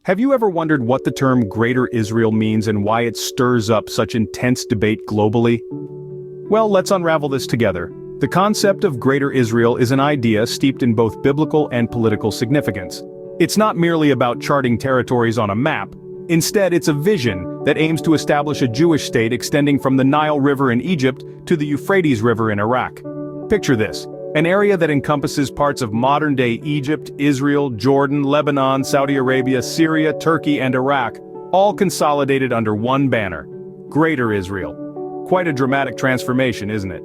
Have you ever wondered what the term Greater Israel means and why it stirs up such intense debate globally? Well, let's unravel this together. The concept of Greater Israel is an idea steeped in both biblical and political significance. It's not merely about charting territories on a map. Instead, it's a vision that aims to establish a Jewish state extending from the Nile River in Egypt to the Euphrates River in Iraq. Picture this. An area that encompasses parts of modern-day Egypt, Israel, Jordan, Lebanon, Saudi Arabia, Syria, Turkey, and Iraq, all consolidated under one banner: Greater Israel. Quite a dramatic transformation, isn't it?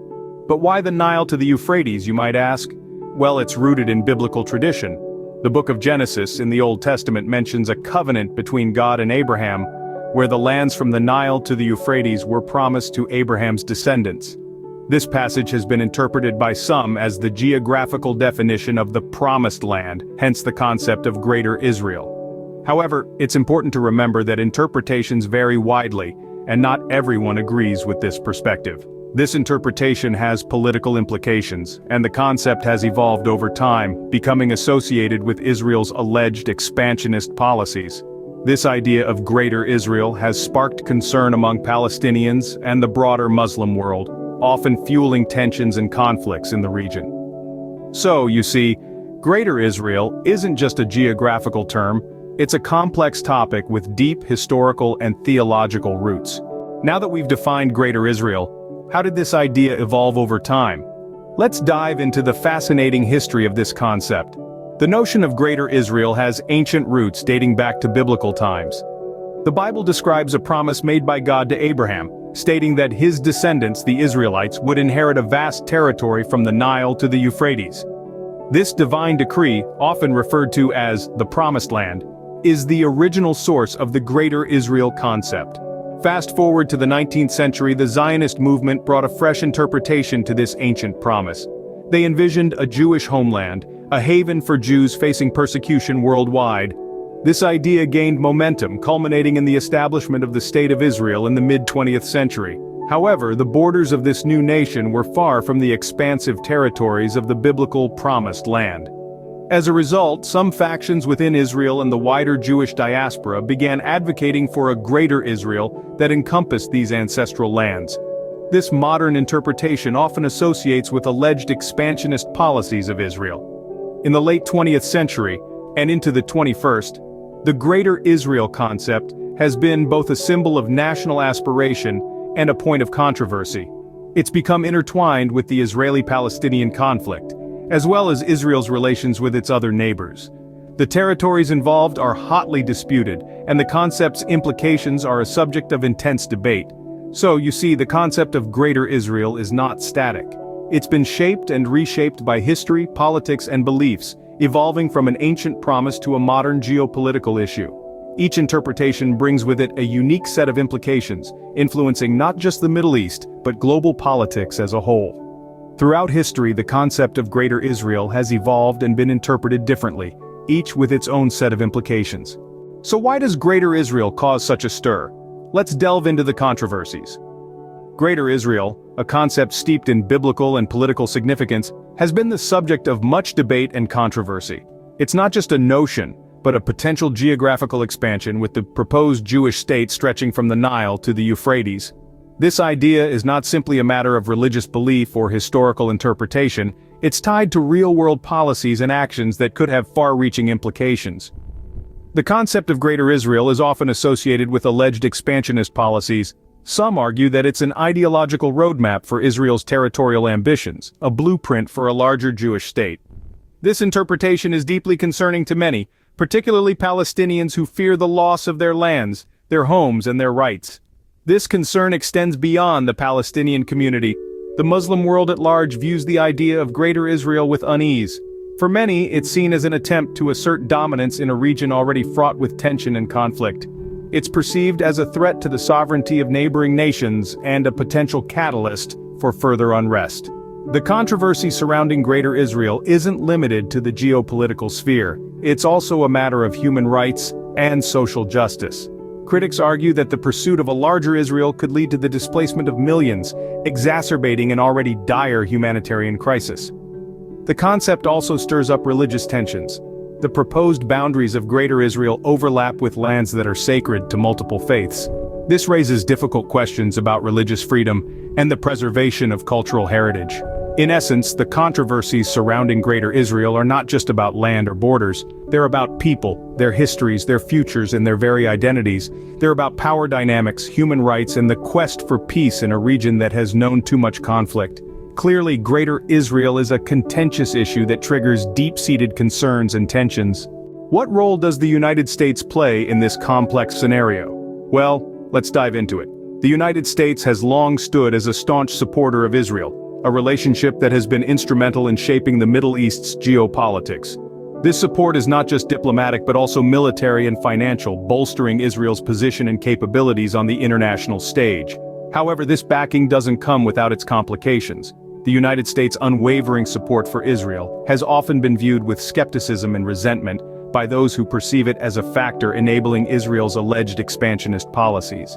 But why the Nile to the Euphrates, you might ask? Well, it's rooted in biblical tradition. The book of Genesis in the Old Testament mentions a covenant between God and Abraham, where the lands from the Nile to the Euphrates were promised to Abraham's descendants. This passage has been interpreted by some as the geographical definition of the Promised Land, hence the concept of Greater Israel. However, it's important to remember that interpretations vary widely, and not everyone agrees with this perspective. This interpretation has political implications, and the concept has evolved over time, becoming associated with Israel's alleged expansionist policies. This idea of Greater Israel has sparked concern among Palestinians and the broader Muslim world, often fueling tensions and conflicts in the region. So, you see, Greater Israel isn't just a geographical term, it's a complex topic with deep historical and theological roots. Now that we've defined Greater Israel, how did this idea evolve over time? Let's dive into the fascinating history of this concept. The notion of Greater Israel has ancient roots dating back to biblical times. The Bible describes a promise made by God to Abraham, stating that his descendants, the Israelites, would inherit a vast territory from the Nile to the Euphrates. This divine decree, often referred to as the Promised Land, is the original source of the Greater Israel concept. Fast forward to the 19th century, the Zionist movement brought a fresh interpretation to this ancient promise. They envisioned a Jewish homeland, a haven for Jews facing persecution worldwide. This idea gained momentum, culminating in the establishment of the State of Israel in the mid-20th century. However, the borders of this new nation were far from the expansive territories of the biblical Promised Land. As a result, some factions within Israel and the wider Jewish diaspora began advocating for a Greater Israel that encompassed these ancestral lands. This modern interpretation often associates with alleged expansionist policies of Israel. In the late 20th century, and into the 21st, the Greater Israel concept has been both a symbol of national aspiration and a point of controversy. It's become intertwined with the Israeli-Palestinian conflict, as well as Israel's relations with its other neighbors. The territories involved are hotly disputed, and the concept's implications are a subject of intense debate. So, you see, the concept of Greater Israel is not static. It's been shaped and reshaped by history, politics, and beliefs, evolving from an ancient promise to a modern geopolitical issue. Each interpretation brings with it a unique set of implications, influencing not just the Middle East, but global politics as a whole. Throughout history, the concept of Greater Israel has evolved and been interpreted differently, each with its own set of implications. So why does Greater Israel cause such a stir? Let's delve into the controversies. Greater Israel, a concept steeped in biblical and political significance, has been the subject of much debate and controversy. It's not just a notion, but a potential geographical expansion with the proposed Jewish state stretching from the Nile to the Euphrates. This idea is not simply a matter of religious belief or historical interpretation, it's tied to real-world policies and actions that could have far-reaching implications. The concept of Greater Israel is often associated with alleged expansionist policies. Some argue that it's an ideological roadmap for Israel's territorial ambitions, a blueprint for a larger Jewish state. This interpretation is deeply concerning to many, particularly Palestinians who fear the loss of their lands, their homes, and their rights. This concern extends beyond the Palestinian community. The Muslim world at large views the idea of Greater Israel with unease. For many, it's seen as an attempt to assert dominance in a region already fraught with tension and conflict. It's perceived as a threat to the sovereignty of neighboring nations and a potential catalyst for further unrest. The controversy surrounding Greater Israel isn't limited to the geopolitical sphere. It's also a matter of human rights and social justice. Critics argue that the pursuit of a larger Israel could lead to the displacement of millions, exacerbating an already dire humanitarian crisis. The concept also stirs up religious tensions. The proposed boundaries of Greater Israel overlap with lands that are sacred to multiple faiths. This raises difficult questions about religious freedom and the preservation of cultural heritage. In essence, the controversies surrounding Greater Israel are not just about land or borders, they're about people, their histories, their futures, and their very identities. They're about power dynamics, human rights, and the quest for peace in a region that has known too much conflict. Clearly, Greater Israel is a contentious issue that triggers deep-seated concerns and tensions. What role does the United States play in this complex scenario? Well, let's dive into it. The United States has long stood as a staunch supporter of Israel, a relationship that has been instrumental in shaping the Middle East's geopolitics. This support is not just diplomatic but also military and financial, bolstering Israel's position and capabilities on the international stage. However, this backing doesn't come without its complications. The United States' unwavering support for Israel has often been viewed with skepticism and resentment by those who perceive it as a factor enabling Israel's alleged expansionist policies.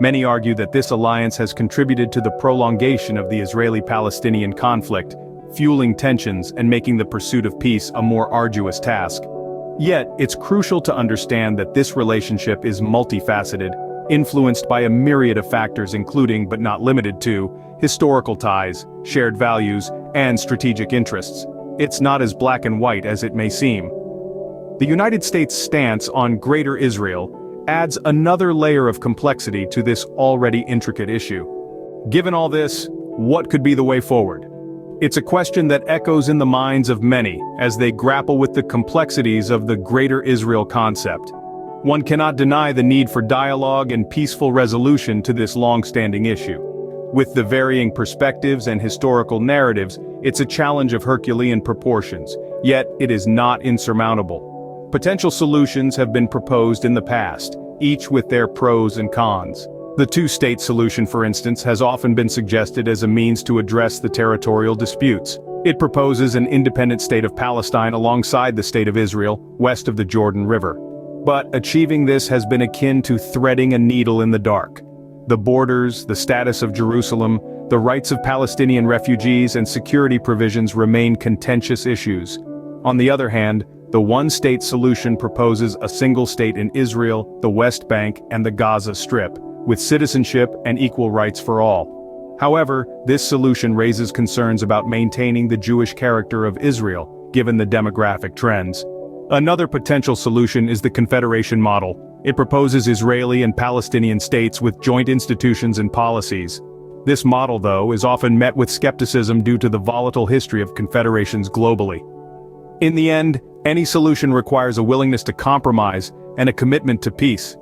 Many argue that this alliance has contributed to the prolongation of the Israeli-Palestinian conflict, fueling tensions and making the pursuit of peace a more arduous task. Yet, it's crucial to understand that this relationship is multifaceted, influenced by a myriad of factors including, but not limited to, historical ties, shared values, and strategic interests. It's not as black and white as it may seem. The United States' stance on Greater Israel adds another layer of complexity to this already intricate issue. Given all this, what could be the way forward? It's a question that echoes in the minds of many as they grapple with the complexities of the Greater Israel concept. One cannot deny the need for dialogue and peaceful resolution to this long-standing issue. With the varying perspectives and historical narratives, it's a challenge of Herculean proportions, yet it is not insurmountable. Potential solutions have been proposed in the past, each with their pros and cons. The two-state solution, for instance, has often been suggested as a means to address the territorial disputes. It proposes an independent state of Palestine alongside the state of Israel, west of the Jordan River. But achieving this has been akin to threading a needle in the dark. The borders, the status of Jerusalem, the rights of Palestinian refugees, and security provisions remain contentious issues. On the other hand, the one-state solution proposes a single state in Israel, the West Bank, and the Gaza Strip, with citizenship and equal rights for all. However, this solution raises concerns about maintaining the Jewish character of Israel, given the demographic trends. Another potential solution is the Confederation model. It proposes Israeli and Palestinian states with joint institutions and policies. This model, though, is often met with skepticism due to the volatile history of confederations globally. In the end, any solution requires a willingness to compromise and a commitment to peace.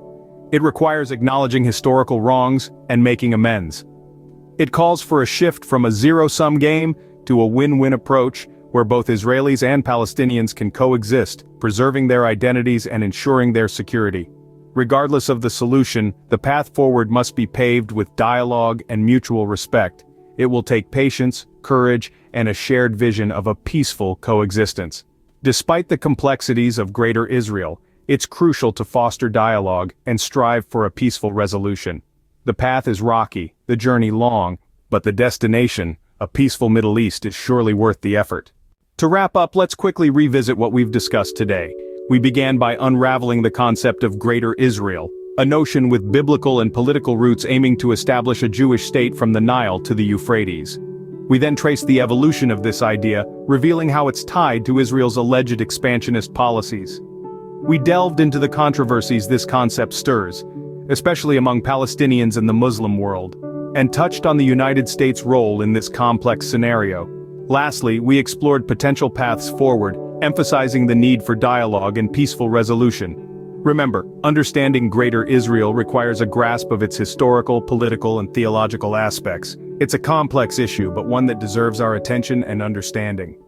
It requires acknowledging historical wrongs and making amends. It calls for a shift from a zero-sum game to a win-win approach where both Israelis and Palestinians can coexist, preserving their identities and ensuring their security. Regardless of the solution, the path forward must be paved with dialogue and mutual respect. It will take patience, courage, and a shared vision of a peaceful coexistence. Despite the complexities of Greater Israel, it's crucial to foster dialogue and strive for a peaceful resolution. The path is rocky, the journey long, but the destination, a peaceful Middle East, is surely worth the effort. To wrap up, let's quickly revisit what we've discussed today. We began by unraveling the concept of Greater Israel, a notion with biblical and political roots aiming to establish a Jewish state from the Nile to the Euphrates. We then traced the evolution of this idea, revealing how it's tied to Israel's alleged expansionist policies. We delved into the controversies this concept stirs, especially among Palestinians and the Muslim world, and touched on the United States' role in this complex scenario. Lastly, we explored potential paths forward, emphasizing the need for dialogue and peaceful resolution. Remember, understanding Greater Israel requires a grasp of its historical, political, and theological aspects. It's a complex issue, but one that deserves our attention and understanding.